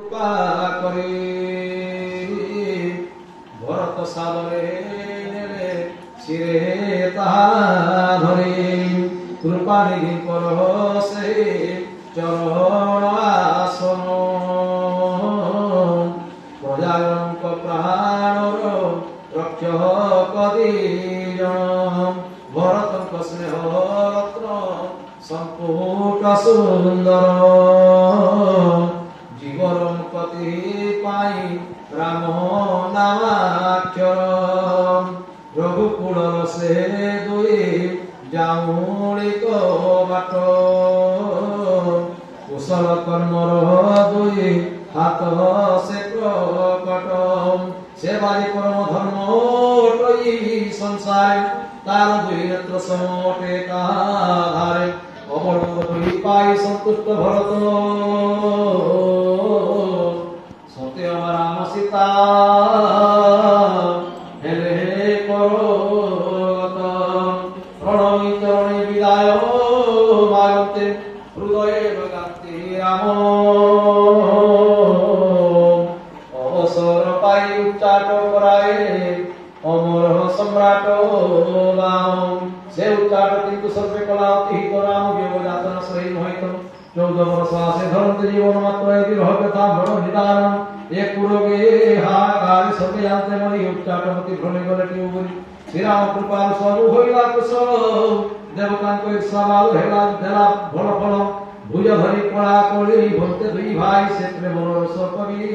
কৃপা করে ভরত সাদরে নেলে শিরে তাহা ধরে কৃপা নিধি পরশে চরণ আসন প্রজাগণଙ୍କ ପ୍ରାଣର ରକ୍ଷକ ଦିଜଣ ଭରତଙ୍କ ସ୍ନେହ ରତ୍ନ ସମ୍ପୁଟ ସୁନ୍ଦର জীবর মুক্তি পাই রাম নামাক্ষর রঘুকুলর সে দুই যাউলিক বাট কুশল কর্মর দুই হাত সে প্রকট সেবারি পরম ধর্ম টই সংসারে তার দুই নেত্র সমটে কাহারে অবর্ণ দুই পাই সন্তুষ্ট ভরত সতে আমার রাম সীতা হেলে করত প্রণমী চরণে বিদায় মাগতে হৃদয়ে গান্তি রাম অবসর পাই উচ্চাট করায় অমর সম্রাট রাম সে উচ্চাট কিন্তু সর্বে কলা অতিহিত রাম বিয়োগযাতন সহি মোহিত 14 वर्ष आसे धरते जीवन मात्र एक रह कथा बड़ निदान एक पुरोगे हाहाकार सबे जानते मरी उच्चाटमति भ्रमे गले टिउबरी श्री राम कृपा सब होइला कुशल देवतांको ईर्षावाल हेला देला फल फल भुज धरी कला कली भक्ते दुई भाई से प्रेम रस कवि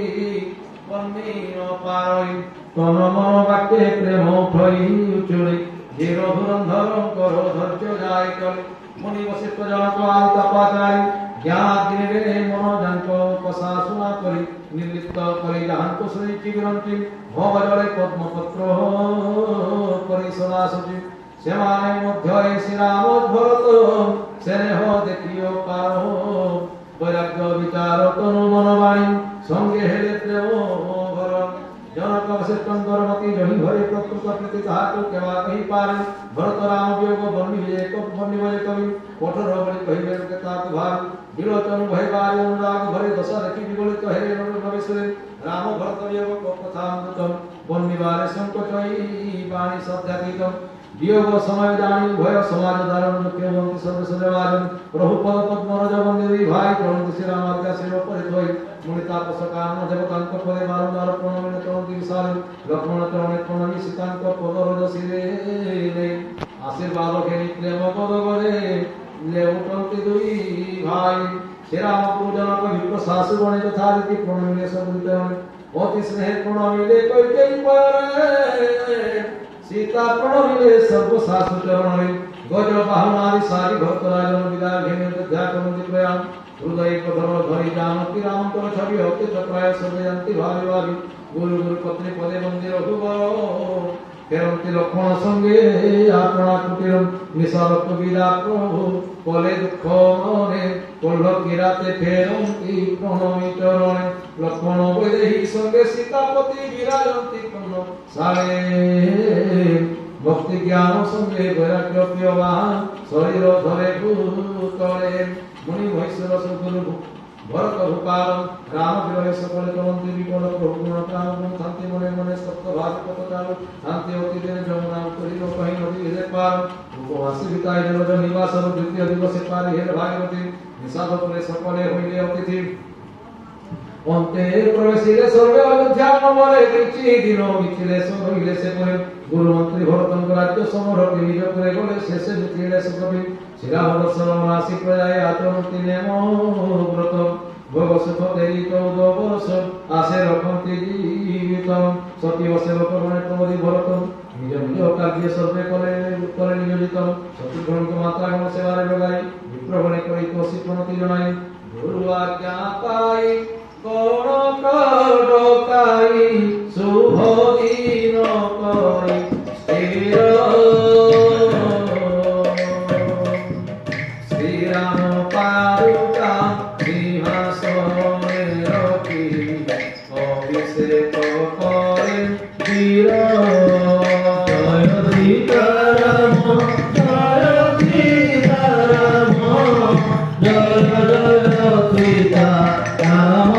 बन्नी न पारई तन मन वाक्ये प्रेम फई उचुड़ी धीर धुरंधर कर धैर्य जाय कली मुनि वशिष्ठ जनक आदि तपाचारी ज्ञान दिने मन जानको कसा सुना करी निर्लिप्त करी जानको श्री चिरंती भवजले पद्मपत्र करी सदा सजी सेमाने मध्य श्री राम भरत स्नेह देखियो पारो वैराग्य विचार तनु मन वाणी संगे हेले प्रेम भर जनक वशिष्ठंकर मति जहि भरे प्रकृत प्रति ताहाको केवा कहि पारे भरत राम वियोग बन्नी विजय कवि कठोर बलि कहिबे कथा भार विलोचन भय बारी अनुराग भरे दशा देखि विगलित हेले नर भविष्य राम भरत वियोग कथा अमृतम बन्नी बारे संकटई वाणी सत्यातीतम वियोग समय जानी भय समाज धारण मुख्य बंति सर्व सजवाजन प्रभु पद पद्म रज बंदी भाई चरण श्री राम आज्ञा सेवा परित होई मुनिता पसकान देवतांक पदे बारंबार प्रणमित चरण विशाल लक्ष्मण चरण प्रणमि सीतांक पद रज सिरे ने आशीर्वाद घेनी प्रेम पद गले लेउटंति दुई भाई श्री राम पूजन को विप्र सासु बने तथा रीति प्रणमिले सब अति स्नेह प्रणमिले कैकेयी पर सीता प्रणमिले सर्व सासु चरण गज बाहुनारी सारी भक्त राजन विदाय घेने ध्यान प्रयाण हृदय कधर धरी जानकी राम कर छवि होते चक्राय सर्वे जानती भावी भावी गुरु गुरु पत्नी पदे मंदिर रघुबर फेरंती लक्ष्मण संगे आपना कुटीर निशालक विदा प्रभु कले दुख मने कल्ल किराते फेरंती प्रणमी चरणे लक्ष्मण वैदेही संगे सीतापति विराजंती कन्न सारे भक्ति ज्ञान संगे वैराग्य प्रियवान शरीर धरे भूतले मुनि महेश्वर सुगुरु भरत भूपाल राम विरह सकल चलंती विकल प्रभु गुण प्राण गुण शांति मने मने सप्त भाग पत चालु शांति अति दिन जमुना करी लो कहीं नदी हे पार उपवासी बिताय जल निवास द्वितीय दिवस पारि हे भागवती निषाद पुरे सकले होइले अतिथि अंते प्रवेशिले सर्वे अयोध्या नमरे किछि दिन मिथिले सब होइले से परे गुरु मंत्री भरतंक राज्य समर निज पुरे गले शेषे मिथिले सकबि श्री राम दर्शन राशि प्रजाय आचरन्ति नेम व्रत भोग सुख देई 14 वर्ष आसे रखन्ति जीवितम सती वसे लोकगणे प्रमोदी भरत निज निज कार्य सर्वे करे नियोजित शत्रुघ्न को माता गण सेवारे लगाई विप्रगणे करी तोषी प्रणति जनाई गुरु आज्ञा पाई कोण कडकाई शुभ दिन करी स्थिर श्री राम पादुका सिंहासने रखी अभिषेक करे वीर जय सीताराम जय सीताराम जय जय सीताराम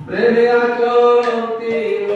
Previa Conti,